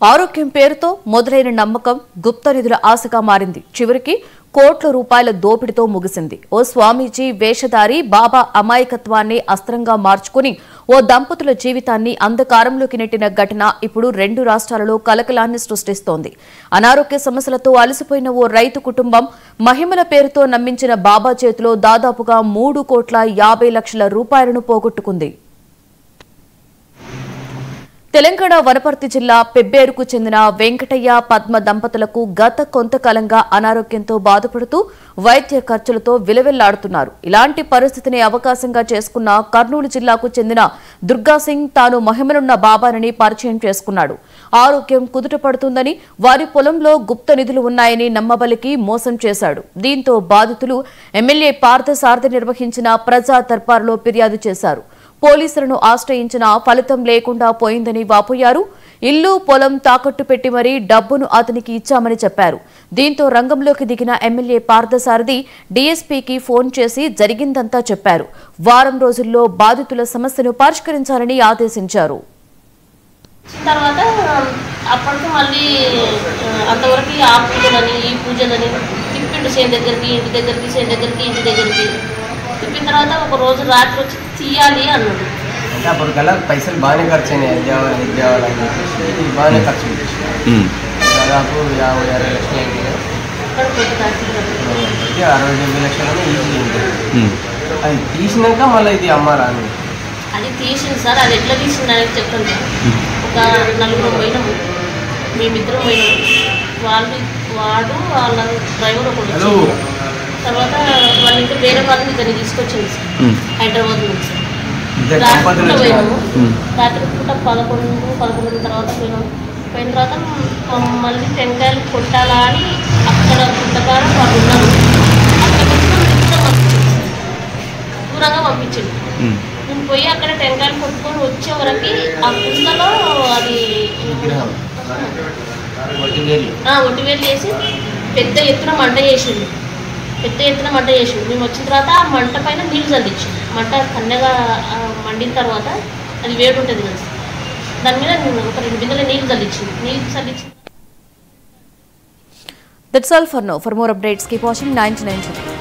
ఆరోగ్యం పేరుతో మొదలైన నమ్మకం గుప్త నిధుల ఆశగా మారింది. చివరికి కోట్ల రూపాయల దోపిడితో ముగిసింది. ఓ స్వామీజీ వేషధారి బాబా అమాయకత్వాన్ని అస్త్రంగా మార్చుకుని ఓ దంపతుల జీవితాన్ని అంధకారంలోకి నెట్టిన ఘటన ఇప్పుడు 2 రాష్ట్రాలలో కలకలాన్ని సృష్టిస్తోంది. అనారోగ్య సమస్యలతో అలసిపోయిన ఓ రైతు కుటుంబం మహిమల పేరుతో నమ్మించిన బాబా చేతిలో దాదాపుగా 3,50,00,000 రూపాయలను పోగొట్టుకుంది. తెలంగాణ వనపర్తి జిల్లా పెబ్బేరుకు చెందిన వెంకటయ్య పద్మ దంపతులకు గత కొంతకాలంగా అనారోగ్యంతో బాధపడుతూ వైద్య ఖర్చులతో విలవిల్లాడుతున్నారు. ఇలాంటి పరిస్థితిని అవకాశంగా చేసుకున్న కర్నూలు జిల్లాకు చెందిన దుర్గాసింగ్ తాను మహిమలున్న బాబానని పరిచయం చేసుకున్నాడు. ఆరోగ్యం కుదుటపడుతుందని, వారి పొలంలో గుప్త నిధులు ఉన్నాయని నమ్మబలికి మోసం చేశాడు. దీంతో బాధితులు ఎమ్మెల్యే పార్థసారథి నిర్వహించిన ప్రజా దర్బార్లో ఫిర్యాదు చేశారు. పోలీసులను ఆశ్రయించిన ఫలితం లేకుండా పోయిందని వాపోయారు. ఇల్లు పొలం తాకట్టు పెట్టి మరీ డబ్బును అతనికి ఇచ్చామని చెప్పారు. దీంతో రంగంలోకి దిగిన ఎమ్మెల్యే పార్థసారథి డీఎస్పీకి ఫోన్ చేసి జరిగిందంతా చెప్పారు. వారం రోజుల్లో బాధితుల సమస్యను పరిష్కరించాలని ఆదేశించారు. తర్వాత అప్పటికి మళ్ళీ అంతవరకు ఆ పూజలని ఈ పూజలని తిప్పిండు. సేన్ దగ్గరికి ఇంటి దగ్గరికి, సేన్ దగ్గరికి ఇంటి దగ్గరికి తిప్పిన తర్వాత ఒక రోజు రాత్రి వచ్చి తీయాలి అన్నాడు. అంటే అప్పటికల్లా పైసలు బాగానే ఖర్చు అయినాయి. ఇది కావాలని చెప్పేసి బాగానే ఖర్చు పెట్టేసి దాదాపు 50-60 లక్షలు అయింది. 60-70 లక్షలని ఈజీ అయింది. అది తీసినాక మళ్ళీ ఇది అమ్మారా అని అది తీసింది సార్. అది ఎట్లా తీసింది అనేది చెప్తాను. ఒక 4 పోయినాము, మేమిద్దరం పోయినాము. వాడు వాళ్ళ డ్రైవర్ ఒకటి. తర్వాత వాళ్ళ ఇంట్లో వేరే వాళ్ళని ఇద్దరిని తీసుకొచ్చింది సార్, హైదరాబాద్ నుంచి. రాత్రి పోయినాము. రాత్రి పూట 11 తర్వాత పోయినాము. పోయిన తర్వాత మళ్ళీ టెంకాయలు కొట్టాలా అని అక్కడ పుట్టకారం వాళ్ళు ఉన్నారు. దూరంగా పంపించింది. నేను పోయి అక్కడ టెంకాయలు కొట్టుకొని వచ్చే వరకు ఆ కుండలో అది ఒట్టివేలు వేసి పెద్ద ఎత్తున మంట చేసింది. మేము వచ్చిన తర్వాత ఆ మంట పైన నీళ్ళు చల్లించింది. మంట కన్నగా మండిన తర్వాత అది వేడి ఉంటుంది కదా, దాని మీద ఒక 2 బిందెల నీళ్ళు చల్లించింది. That's all for now. For more updates, keep watching 99.